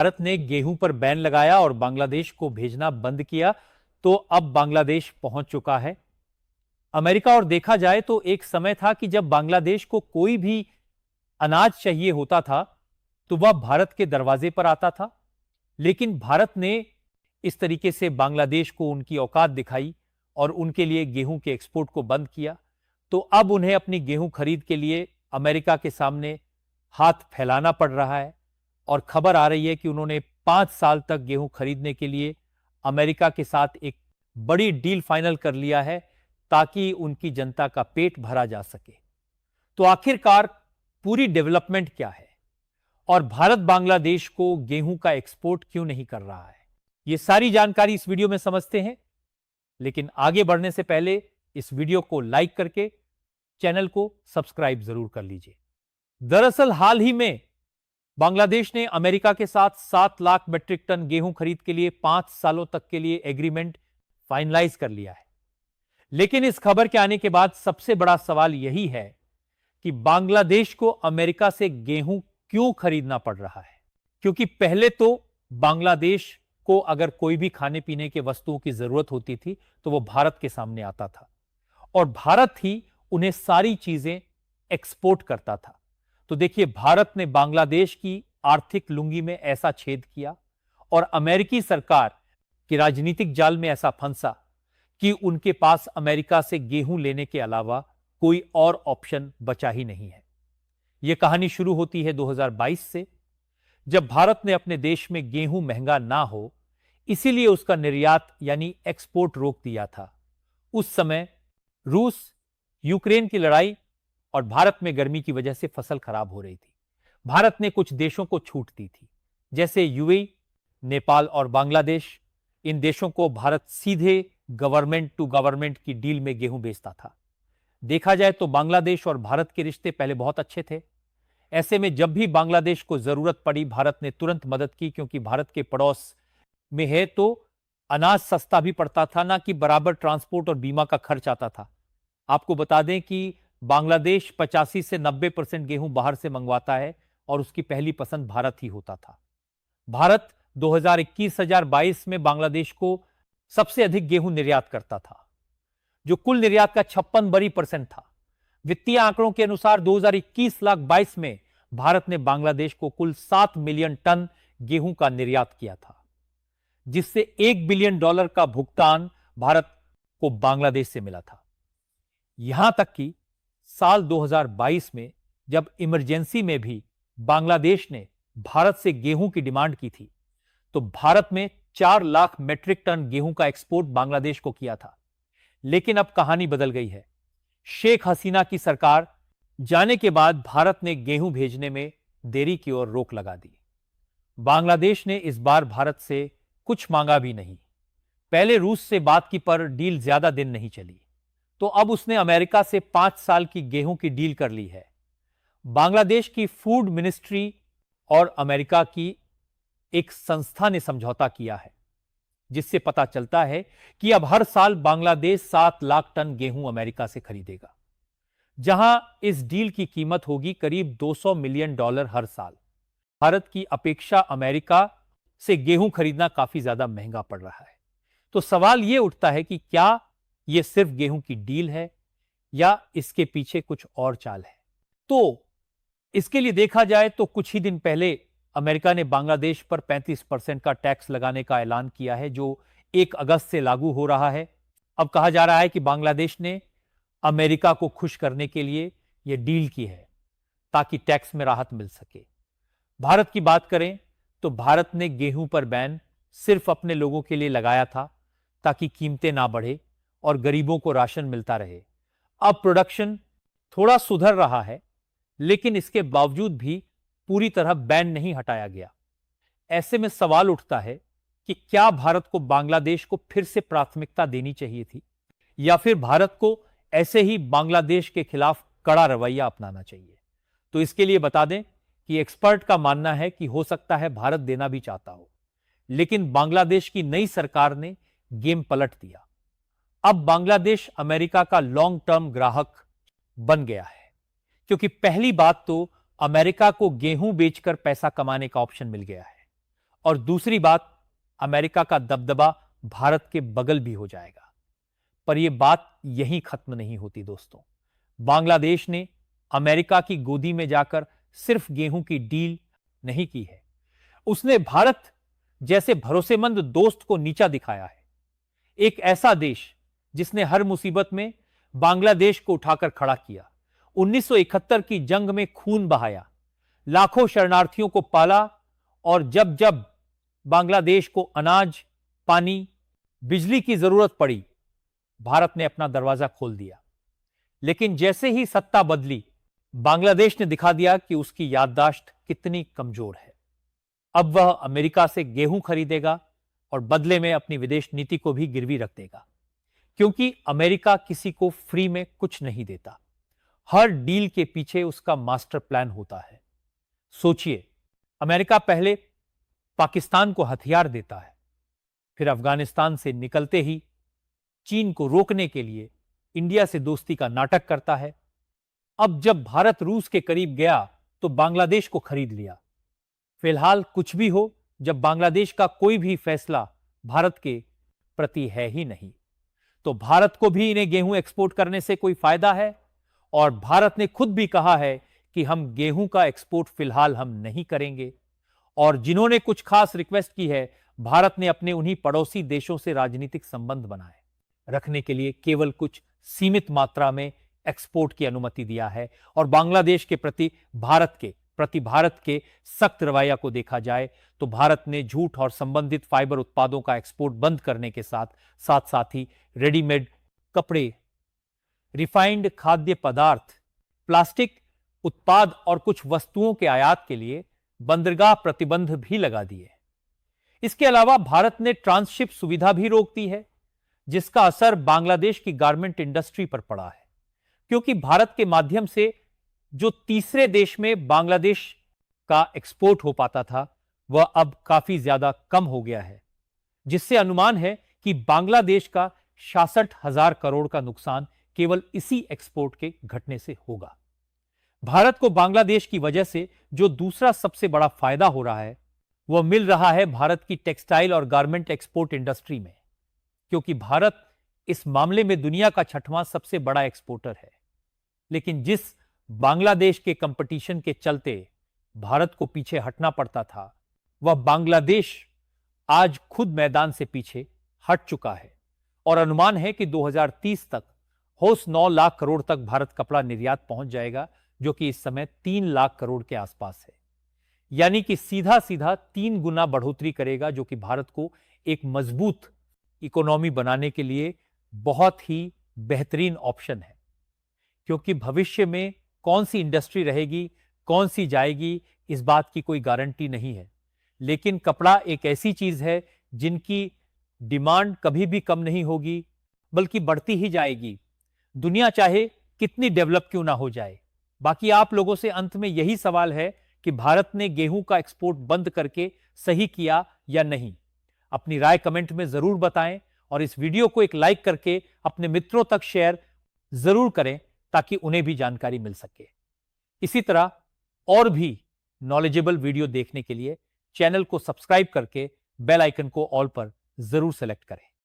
भारत ने गेहूं पर बैन लगाया और बांग्लादेश को भेजना बंद किया, तो अब बांग्लादेश पहुंच चुका है अमेरिका। और देखा जाए तो एक समय था कि जब बांग्लादेश को कोई भी अनाज चाहिए होता था तो वह भारत के दरवाजे पर आता था। लेकिन भारत ने इस तरीके से बांग्लादेश को उनकी औकात दिखाई और उनके लिए गेहूं के एक्सपोर्ट को बंद किया। तो अब उन्हें अपनी गेहूं खरीद के लिए अमेरिका के सामने हाथ फैलाना पड़ रहा है। और खबर आ रही है कि उन्होंने 5 साल तक गेहूं खरीदने के लिए अमेरिका के साथ एक बड़ी डील फाइनल कर लिया है, ताकि उनकी जनता का पेट भरा जा सके। तो आखिरकार पूरी डेवलपमेंट क्या है और भारत बांग्लादेश को गेहूं का एक्सपोर्ट क्यों नहीं कर रहा है, ये सारी जानकारी इस वीडियो में समझते हैं। लेकिन आगे बढ़ने से पहले इस वीडियो को लाइक करके चैनल को सब्सक्राइब जरूर कर लीजिए। दरअसल हाल ही में बांग्लादेश ने अमेरिका के साथ 7 लाख मीट्रिक टन गेहूं खरीद के लिए 5 सालों तक के लिए एग्रीमेंट फाइनलाइज कर लिया है। लेकिन इस खबर के आने के बाद सबसे बड़ा सवाल यही है कि बांग्लादेश को अमेरिका से गेहूं क्यों खरीदना पड़ रहा है। क्योंकि पहले तो बांग्लादेश को अगर कोई भी खाने पीने के वस्तुओं की जरूरत होती थी तो वो भारत के सामने आता था और भारत ही उन्हें सारी चीजें एक्सपोर्ट करता था। तो देखिए, भारत ने बांग्लादेश की आर्थिक लुंगी में ऐसा छेद किया और अमेरिकी सरकार के राजनीतिक जाल में ऐसा फंसा कि उनके पास अमेरिका से गेहूं लेने के अलावा कोई और ऑप्शन बचा ही नहीं है। यह कहानी शुरू होती है 2022 से, जब भारत ने अपने देश में गेहूं महंगा ना हो इसीलिए उसका निर्यात यानी एक्सपोर्ट रोक दिया था। उस समय रूस यूक्रेन की लड़ाई और भारत में गर्मी की वजह से फसल खराब हो रही थी। भारत ने कुछ देशों को छूट दी थी, जैसे यूएई, नेपाल और बांग्लादेश। इन देशों को भारत सीधे गवर्नमेंट टू गवर्नमेंट की डील में गेहूं बेचता था। देखा जाए तो बांग्लादेश और भारत के रिश्ते पहले बहुत अच्छे थे। ऐसे में जब भी बांग्लादेश को जरूरत पड़ी भारत ने तुरंत मदद की, क्योंकि भारत के पड़ोस में है तो अनाज सस्ता भी पड़ता था, ना कि बराबर ट्रांसपोर्ट और बीमा का खर्च आता था। आपको बता दें कि बांग्लादेश 85 से 90% गेहूं बाहर से मंगवाता है और उसकी पहली पसंद भारत ही होता था। भारत 2021-22 में बांग्लादेश को सबसे अधिक गेहूं निर्यात करता था, जो कुल निर्यात का 56% था। वित्तीय आंकड़ों के अनुसार 2021-22 में भारत ने बांग्लादेश को कुल 7 मिलियन टन गेहूं का निर्यात किया था, जिससे $1 बिलियन का भुगतान भारत को बांग्लादेश से मिला था। यहां तक कि साल 2022 में जब इमरजेंसी में भी बांग्लादेश ने भारत से गेहूं की डिमांड की थी, तो भारत में 4 लाख मीट्रिक टन गेहूं का एक्सपोर्ट बांग्लादेश को किया था। लेकिन अब कहानी बदल गई है। शेख हसीना की सरकार जाने के बाद भारत ने गेहूं भेजने में देरी की और रोक लगा दी। बांग्लादेश ने इस बार भारत से कुछ मांगा भी नहीं। पहले रूस से बात की पर डील ज्यादा दिन नहीं चली, तो अब उसने अमेरिका से 5 साल की गेहूं की डील कर ली है। बांग्लादेश की फूड मिनिस्ट्री और अमेरिका की एक संस्था ने समझौता किया है, जिससे पता चलता है कि अब हर साल बांग्लादेश 7 लाख टन गेहूं अमेरिका से खरीदेगा, जहां इस डील की कीमत होगी करीब $200 मिलियन हर साल। भारत की अपेक्षा अमेरिका से गेहूं खरीदना काफी ज्यादा महंगा पड़ रहा है। तो सवाल यह उठता है कि क्या यह सिर्फ गेहूं की डील है या इसके पीछे कुछ और चाल है। तो इसके लिए देखा जाए तो कुछ ही दिन पहले अमेरिका ने बांग्लादेश पर 35% का टैक्स लगाने का ऐलान किया है, जो 1 अगस्त से लागू हो रहा है। अब कहा जा रहा है कि बांग्लादेश ने अमेरिका को खुश करने के लिए यह डील की है ताकि टैक्स में राहत मिल सके। भारत की बात करें तो भारत ने गेहूं पर बैन सिर्फ अपने लोगों के लिए लगाया था ताकि कीमतें ना बढ़े और गरीबों को राशन मिलता रहे। अब प्रोडक्शन थोड़ा सुधर रहा है, लेकिन इसके बावजूद भी पूरी तरह बैन नहीं हटाया गया। ऐसे में सवाल उठता है कि क्या भारत को बांग्लादेश को फिर से प्राथमिकता देनी चाहिए थी, या फिर भारत को ऐसे ही बांग्लादेश के खिलाफ कड़ा रवैया अपनाना चाहिए। तो इसके लिए बता दें कि एक्सपर्ट का मानना है कि हो सकता है भारत देना भी चाहता हो, लेकिन बांग्लादेश की नई सरकार ने गेम पलट दिया। अब बांग्लादेश अमेरिका का लॉन्ग टर्म ग्राहक बन गया है, क्योंकि पहली बात तो अमेरिका को गेहूं बेचकर पैसा कमाने का ऑप्शन मिल गया है और दूसरी बात, अमेरिका का दबदबा भारत के बगल भी हो जाएगा। पर यह बात यहीं खत्म नहीं होती दोस्तों। बांग्लादेश ने अमेरिका की गोदी में जाकर सिर्फ गेहूं की डील नहीं की है, उसने भारत जैसे भरोसेमंद दोस्त को नीचा दिखाया है। एक ऐसा देश जिसने हर मुसीबत में बांग्लादेश को उठाकर खड़ा किया, 1971 की जंग में खून बहाया, लाखों शरणार्थियों को पाला, और जब जब बांग्लादेश को अनाज, पानी, बिजली की जरूरत पड़ी, भारत ने अपना दरवाजा खोल दिया। लेकिन जैसे ही सत्ता बदली, बांग्लादेश ने दिखा दिया कि उसकी याददाश्त कितनी कमजोर है। अब वह अमेरिका से गेहूं खरीदेगा और बदले में अपनी विदेश नीति को भी गिरवी रख देगा, क्योंकि अमेरिका किसी को फ्री में कुछ नहीं देता। हर डील के पीछे उसका मास्टर प्लान होता है। सोचिए, अमेरिका पहले पाकिस्तान को हथियार देता है, फिर अफगानिस्तान से निकलते ही चीन को रोकने के लिए इंडिया से दोस्ती का नाटक करता है। अब जब भारत रूस के करीब गया तो बांग्लादेश को खरीद लिया। फिलहाल कुछ भी हो, जब बांग्लादेश का कोई भी फैसला भारत के प्रति है ही नहीं, तो भारत को भी इन्हें गेहूं एक्सपोर्ट करने से कोई फायदा है। और भारत ने खुद भी कहा है कि हम गेहूं का एक्सपोर्ट फिलहाल हम नहीं करेंगे। और जिन्होंने कुछ खास रिक्वेस्ट की है, भारत ने अपने उन्हीं पड़ोसी देशों से राजनीतिक संबंध बनाए रखने के लिए केवल कुछ सीमित मात्रा में एक्सपोर्ट की अनुमति दिया है। और बांग्लादेश के प्रति भारत के सख्त रवैया को देखा जाए तो भारत ने झूठ और संबंधित फाइबर उत्पादों का एक्सपोर्ट बंद करने के साथ ही रेडीमेड कपड़े, रिफाइंड खाद्य पदार्थ, प्लास्टिक उत्पाद और कुछ वस्तुओं के आयात के लिए बंदरगाह प्रतिबंध भी लगा दिए। इसके अलावा भारत ने ट्रांसशिप सुविधा भी रोक दी है, जिसका असर बांग्लादेश की गारमेंट इंडस्ट्री पर पड़ा है, क्योंकि भारत के माध्यम से जो तीसरे देश में बांग्लादेश का एक्सपोर्ट हो पाता था, वह अब काफी ज्यादा कम हो गया है, जिससे अनुमान है कि बांग्लादेश का 66,000 करोड़ का नुकसान केवल इसी एक्सपोर्ट के घटने से होगा। भारत को बांग्लादेश की वजह से जो दूसरा सबसे बड़ा फायदा हो रहा है, वह मिल रहा है भारत की टेक्सटाइल और गारमेंट एक्सपोर्ट इंडस्ट्री में, क्योंकि भारत इस मामले में दुनिया का 6वां सबसे बड़ा एक्सपोर्टर है। लेकिन जिस बांग्लादेश के कंपटीशन के चलते भारत को पीछे हटना पड़ता था, वह बांग्लादेश आज खुद मैदान से पीछे हट चुका है। और अनुमान है कि 2030 तक होश 9 लाख करोड़ तक भारत कपड़ा निर्यात पहुंच जाएगा, जो कि इस समय 3 लाख करोड़ के आसपास है। यानी कि सीधा 3 गुना बढ़ोतरी करेगा, जो कि भारत को एक मजबूत इकोनॉमी बनाने के लिए बहुत ही बेहतरीन ऑप्शन है। क्योंकि भविष्य में कौन सी इंडस्ट्री रहेगी, कौन सी जाएगी, इस बात की कोई गारंटी नहीं है। लेकिन कपड़ा एक ऐसी चीज है जिनकी डिमांड कभी भी कम नहीं होगी, बल्कि बढ़ती ही जाएगी, दुनिया चाहे कितनी डेवलप क्यों ना हो जाए। बाकी आप लोगों से अंत में यही सवाल है कि भारत ने गेहूं का एक्सपोर्ट बंद करके सही किया या नहीं। अपनी राय कमेंट में जरूर बताएं और इस वीडियो को एक लाइक करके अपने मित्रों तक शेयर जरूर करें, ताकि उन्हें भी जानकारी मिल सके। इसी तरह और भी नॉलेजेबल वीडियो देखने के लिए चैनल को सब्सक्राइब करके बेल आइकन को ऑल पर जरूर सेलेक्ट करें।